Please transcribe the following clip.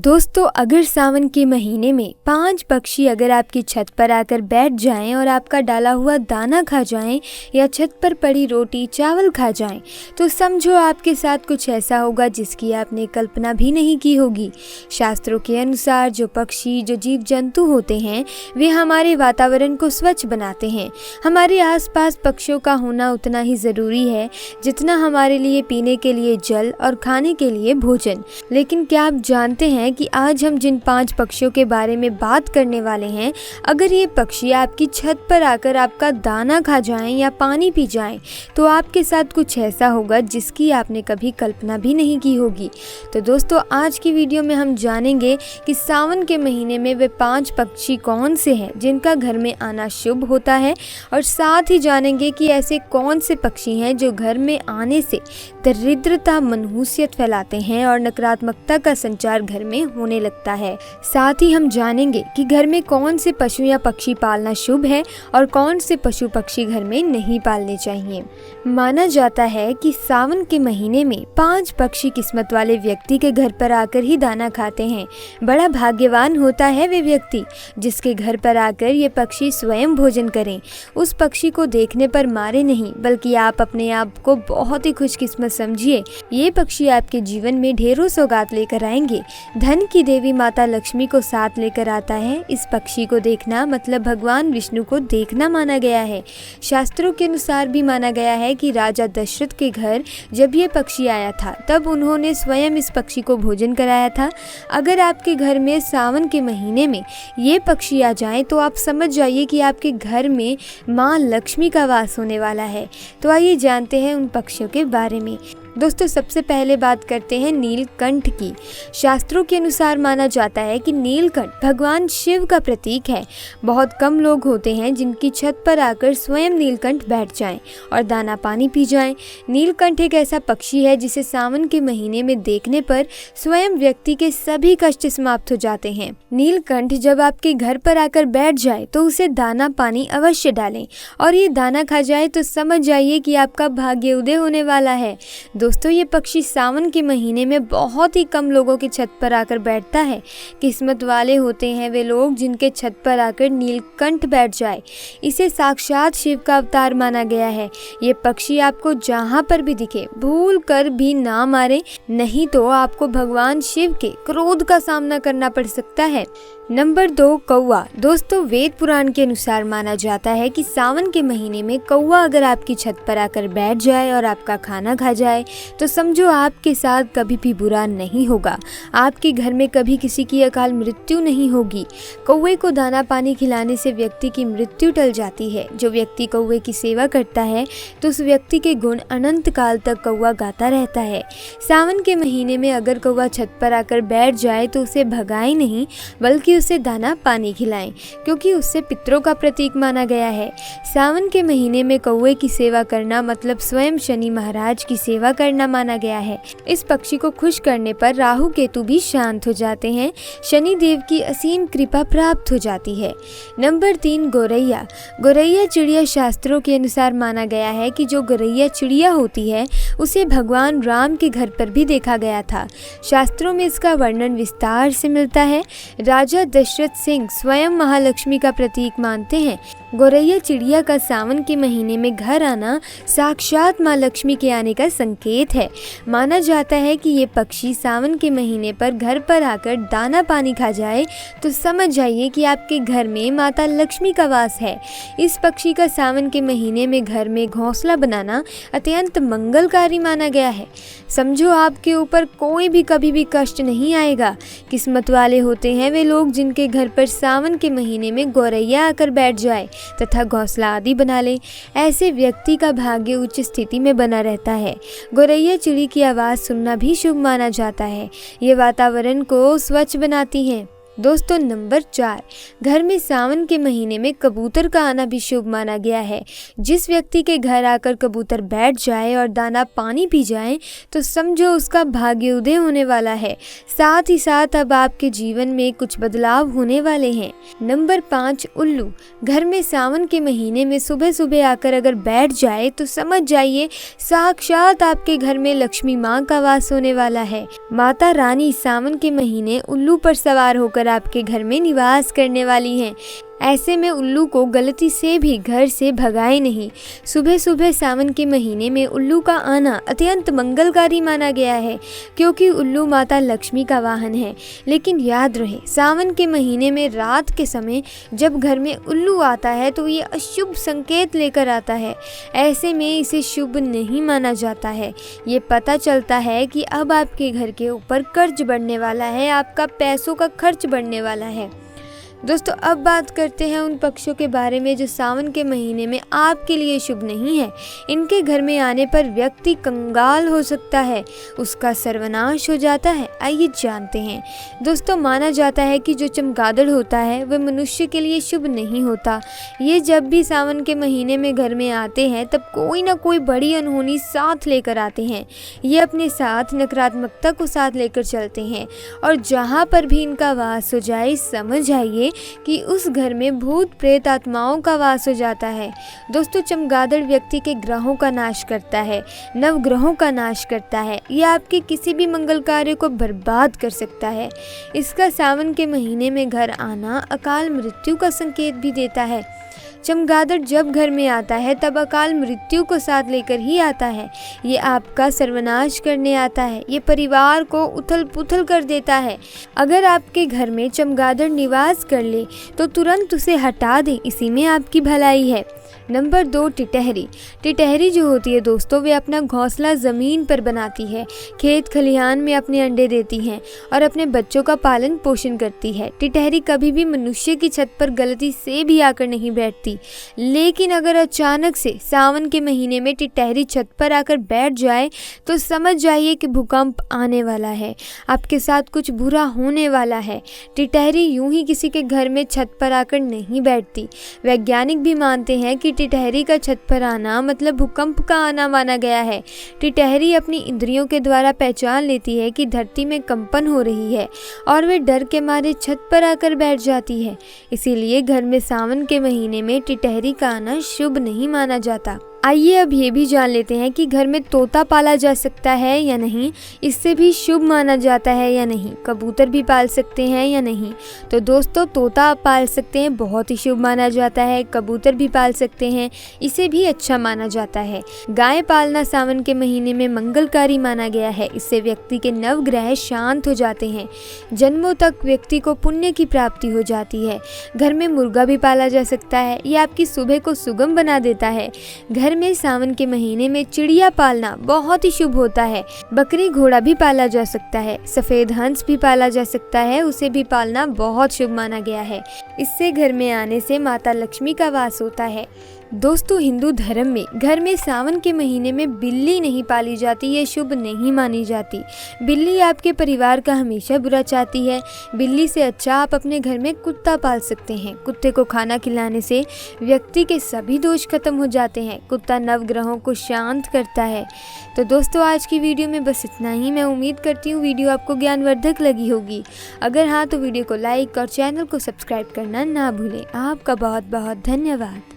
दोस्तों, अगर सावन के महीने में 5 पक्षी अगर आपकी छत पर आकर बैठ जाएं और आपका डाला हुआ दाना खा जाएं या छत पर पड़ी रोटी चावल खा जाएं, तो समझो आपके साथ कुछ ऐसा होगा जिसकी आपने कल्पना भी नहीं की होगी। शास्त्रों के अनुसार जो पक्षी, जो जीव जंतु होते हैं, वे हमारे वातावरण को स्वच्छ बनाते हैं। हमारे आसपास पक्षियों का होना उतना ही ज़रूरी है जितना हमारे लिए पीने के लिए जल और खाने के लिए भोजन। लेकिन क्या आप जानते हैं कि आज हम जिन 5 पक्षियों के बारे में बात करने वाले हैं, अगर ये पक्षी आपकी छत पर आकर आपका दाना खा जाएं या पानी पी जाएं, तो आपके साथ कुछ ऐसा होगा जिसकी आपने कभी कल्पना भी नहीं की होगी। तो दोस्तों, आज की वीडियो में हम जानेंगे कि सावन के महीने में वे 5 पक्षी कौन से हैं जिनका घर में आना शुभ होता है, और साथ ही जानेंगे कि ऐसे कौन से पक्षी हैं जो घर में आने से दरिद्रता, मनहूसियत फैलाते हैं और नकारात्मकता का संचार घर में होने लगता है। साथ ही हम जानेंगे कि घर में कौन से पशु या पक्षी पालना शुभ है और कौन से पशु पक्षी घर में नहीं पालने चाहिए। माना जाता है कि सावन के महीने में 5 पक्षी किस्मत वाले व्यक्ति के घर पर आकर ही दाना खाते हैं। बड़ा भाग्यवान होता है वे व्यक्ति जिसके घर पर आकर ये पक्षी स्वयं भोजन करें। उस पक्षी को देखने पर मारे नहीं, बल्कि आप अपने आप को बहुत ही खुशकिस्मत समझिए। ये पक्षी आपके जीवन में ढेरों सौगात लेकर आएंगे। धन की देवी माता लक्ष्मी को साथ लेकर आता है। इस पक्षी को देखना मतलब भगवान विष्णु को देखना माना गया है। शास्त्रों के अनुसार भी माना गया है कि राजा दशरथ के घर जब ये पक्षी आया था, तब उन्होंने स्वयं इस पक्षी को भोजन कराया था। अगर आपके घर में सावन के महीने में ये पक्षी आ जाएं, तो आप समझ जाइए कि आपके घर में माँ लक्ष्मी का वास होने वाला है। तो आइए जानते हैं उन पक्षियों के बारे में। दोस्तों, सबसे पहले बात करते हैं नीलकंठ की। शास्त्रों के अनुसार माना जाता है कि नीलकंठ भगवान शिव का प्रतीक है। बहुत कम लोग होते हैं जिनकी छत पर आकर स्वयं नीलकंठ बैठ जाएं और दाना पानी पी जाएं। नीलकंठ एक ऐसा पक्षी है जिसे सावन के महीने में देखने पर स्वयं व्यक्ति के सभी कष्ट समाप्त हो जाते हैं। नीलकंठ जब आपके घर पर आकर बैठ जाए तो उसे दाना पानी अवश्य डालें, और ये दाना खा जाए तो समझ जाइए कि आपका भाग्य उदय होने वाला है। दोस्तों, ये पक्षी सावन के महीने में बहुत ही कम लोगों की छत पर आकर बैठता है। किस्मत वाले होते हैं वे लोग जिनके छत पर आकर नीलकंठ बैठ जाए। इसे साक्षात शिव का अवतार माना गया है। ये पक्षी आपको जहाँ पर भी दिखे भूल कर भी ना मारे, नहीं तो आपको भगवान शिव के क्रोध का सामना करना पड़ सकता है। नंबर 2, कौवा। दोस्तों, वेद पुराण के अनुसार माना जाता है कि सावन के महीने में कौवा अगर आपकी छत पर आकर बैठ जाए और आपका खाना खा जाए, तो समझो आपके साथ कभी भी बुरा नहीं होगा। आपके घर में कभी किसी की अकाल मृत्यु नहीं होगी। कौवे को दाना पानी खिलाने से व्यक्ति की मृत्यु टल जाती है। जो व्यक्ति कौवे की सेवा करता है तो उस व्यक्ति के गुण अनंत काल तक कौवा गाता रहता है। सावन के महीने में अगर कौवा छत पर आकर बैठ जाए तो उसे भगाएं नहीं, बल्कि उसे दाना पानी खिलाएं, क्योंकि उससे पितरों का प्रतीक माना गया है। सावन के महीने में कौवे की सेवा करना मतलब स्वयं शनि महाराज की सेवा करना माना गया है। इस पक्षी को खुश करने पर राहु केतु भी शांत हो जाते हैं। शनि देव की असीम कृपा प्राप्त हो जाती है। नंबर 3, गौरैया। गौरैया चिड़िया शास्त्रों के अनुसार माना गया है कि जो गौरैया चिड़िया होती है उसे भगवान राम के घर पर भी देखा गया था। शास्त्रों में इसका वर्णन विस्तार से मिलता है। राजा दशरथ सिंह स्वयं महालक्ष्मी का प्रतीक मानते हैं। गौरैया चिड़िया का सावन के महीने में घर आना साक्षात माँ लक्ष्मी के आने का संकेत है। माना जाता है कि ये पक्षी सावन के महीने पर घर पर आकर दाना पानी खा जाए तो समझ जाइए कि आपके घर में माता लक्ष्मी का वास है। इस पक्षी का सावन के महीने में घर में घोंसला बनाना अत्यंत मंगलकारी माना गया है। समझो आपके ऊपर कोई भी कभी भी कष्ट नहीं आएगा। किस्मत वाले होते हैं वे लोग जिनके घर पर सावन के महीने में गौरैया आकर बैठ जाए तथा घोंसला आदि बना ले। ऐसे व्यक्ति का भाग्य उच्च स्थिति में बना रहता है। गौरैया चिड़ी की आवाज़ सुनना भी शुभ माना जाता है। ये वातावरण को स्वच्छ बनाती हैं। दोस्तों नंबर 4, घर में सावन के महीने में कबूतर का आना भी शुभ माना गया है। जिस व्यक्ति के घर आकर कबूतर बैठ जाए और दाना पानी पी जाए तो समझो उसका भाग्योदय होने वाला है। साथ ही साथ अब आपके जीवन में कुछ बदलाव होने वाले हैं। नंबर 5, उल्लू। घर में सावन के महीने में सुबह सुबह आकर अगर बैठ जाए तो समझ जाइए साक्षात आपके घर में लक्ष्मी माँ का वास होने वाला है। माता रानी सावन के महीने उल्लू पर सवार होकर आपके घर में निवास करने वाली हैं। ऐसे में उल्लू को गलती से भी घर से भगाए नहीं। सुबह सुबह सावन के महीने में उल्लू का आना अत्यंत मंगलकारी माना गया है, क्योंकि उल्लू माता लक्ष्मी का वाहन है। लेकिन याद रहे, सावन के महीने में रात के समय जब घर में उल्लू आता है तो ये अशुभ संकेत लेकर आता है। ऐसे में इसे शुभ नहीं माना जाता है। ये पता चलता है कि अब आपके घर के ऊपर कर्ज बढ़ने वाला है, आपका पैसों का खर्च बढ़ने वाला है। दोस्तों अब बात करते हैं उन पक्षियों के बारे में जो सावन के महीने में आपके लिए शुभ नहीं है। इनके घर में आने पर व्यक्ति कंगाल हो सकता है, उसका सर्वनाश हो जाता है। आइए जानते हैं। दोस्तों माना जाता है कि जो चमगादड़ होता है वह मनुष्य के लिए शुभ नहीं होता। ये जब भी सावन के महीने में घर में आते हैं तब कोई ना कोई बड़ी अनहोनी साथ लेकर आते हैं। ये अपने साथ नकारात्मकता को साथ लेकर चलते हैं और जहाँ पर भी इनका वास हो जाए समझ आइए कि उस घर में भूत प्रेत आत्माओं का वास हो जाता है। दोस्तों चमगादड़ व्यक्ति के ग्रहों का नाश करता है, नवग्रहों का नाश करता है। यह आपके किसी भी मंगल कार्य को बर्बाद कर सकता है। इसका सावन के महीने में घर आना अकाल मृत्यु का संकेत भी देता है। चमगादड़ जब घर में आता है तब अकाल मृत्यु को साथ लेकर ही आता है। ये आपका सर्वनाश करने आता है। ये परिवार को उथल पुथल कर देता है। अगर आपके घर में चमगादड़ निवास कर ले तो तुरंत उसे हटा दें, इसी में आपकी भलाई है। नंबर 2, टिटहरी। टिटहरी जो होती है दोस्तों वे अपना घोंसला ज़मीन पर बनाती है, खेत खलिहान में अपने अंडे देती हैं और अपने बच्चों का पालन पोषण करती है। टिटहरी कभी भी मनुष्य की छत पर गलती से भी आकर नहीं बैठती। लेकिन अगर अचानक से सावन के महीने में टिटहरी छत पर आकर बैठ जाए तो समझ जाइए कि भूकंप आने वाला है, आपके साथ कुछ बुरा होने वाला है। टिटहरी यूं ही किसी के घर में छत पर आकर नहीं बैठती। वैज्ञानिक भी मानते हैं कि टिटहरी का छत पर आना मतलब भूकंप का आना माना गया है। टिटहरी अपनी इंद्रियों के द्वारा पहचान लेती है कि धरती में कंपन हो रही है और वे डर के मारे छत पर आकर बैठ जाती है। इसीलिए घर में सावन के महीने में टिटहरी का आना शुभ नहीं माना जाता। आइए अब ये भी जान लेते हैं कि घर में तोता पाला जा सकता है या नहीं, इससे भी शुभ माना जाता है या नहीं। कबूतर भी पाल सकते हैं या नहीं। तो दोस्तों तोता आप पाल सकते हैं, बहुत ही शुभ माना जाता है। कबूतर भी पाल सकते हैं, इसे भी अच्छा माना जाता है। गाय पालना सावन के महीने में मंगलकारी माना गया है। इससे व्यक्ति के नवग्रह शांत हो जाते हैं, जन्मों तक व्यक्ति को पुण्य की प्राप्ति हो जाती है। घर में मुर्गा भी पाला जा सकता है, ये आपकी सुबह को सुगम बना देता है। घर में सावन के महीने में चिड़िया पालना बहुत ही शुभ होता है। बकरी घोड़ा भी पाला जा सकता है, सफेद हंस भी पाला जा सकता है, उसे भी पालना बहुत शुभ माना गया है। इससे घर में आने से माता लक्ष्मी का वास होता है। दोस्तों हिंदू धर्म में घर में सावन के महीने में बिल्ली नहीं पाली जाती, ये शुभ नहीं मानी जाती। बिल्ली आपके परिवार का हमेशा बुरा चाहती है। बिल्ली से अच्छा आप अपने घर में कुत्ता पाल सकते हैं। कुत्ते को खाना खिलाने से व्यक्ति के सभी दोष खत्म हो जाते हैं। कुत्ता नवग्रहों को शांत करता है। तो दोस्तों आज की वीडियो में बस इतना ही। मैं उम्मीद करती हूँ वीडियो आपको ज्ञानवर्धक लगी होगी। अगर हाँ तो वीडियो को लाइक और चैनल को सब्सक्राइब करना ना भूलें। आपका बहुत बहुत धन्यवाद।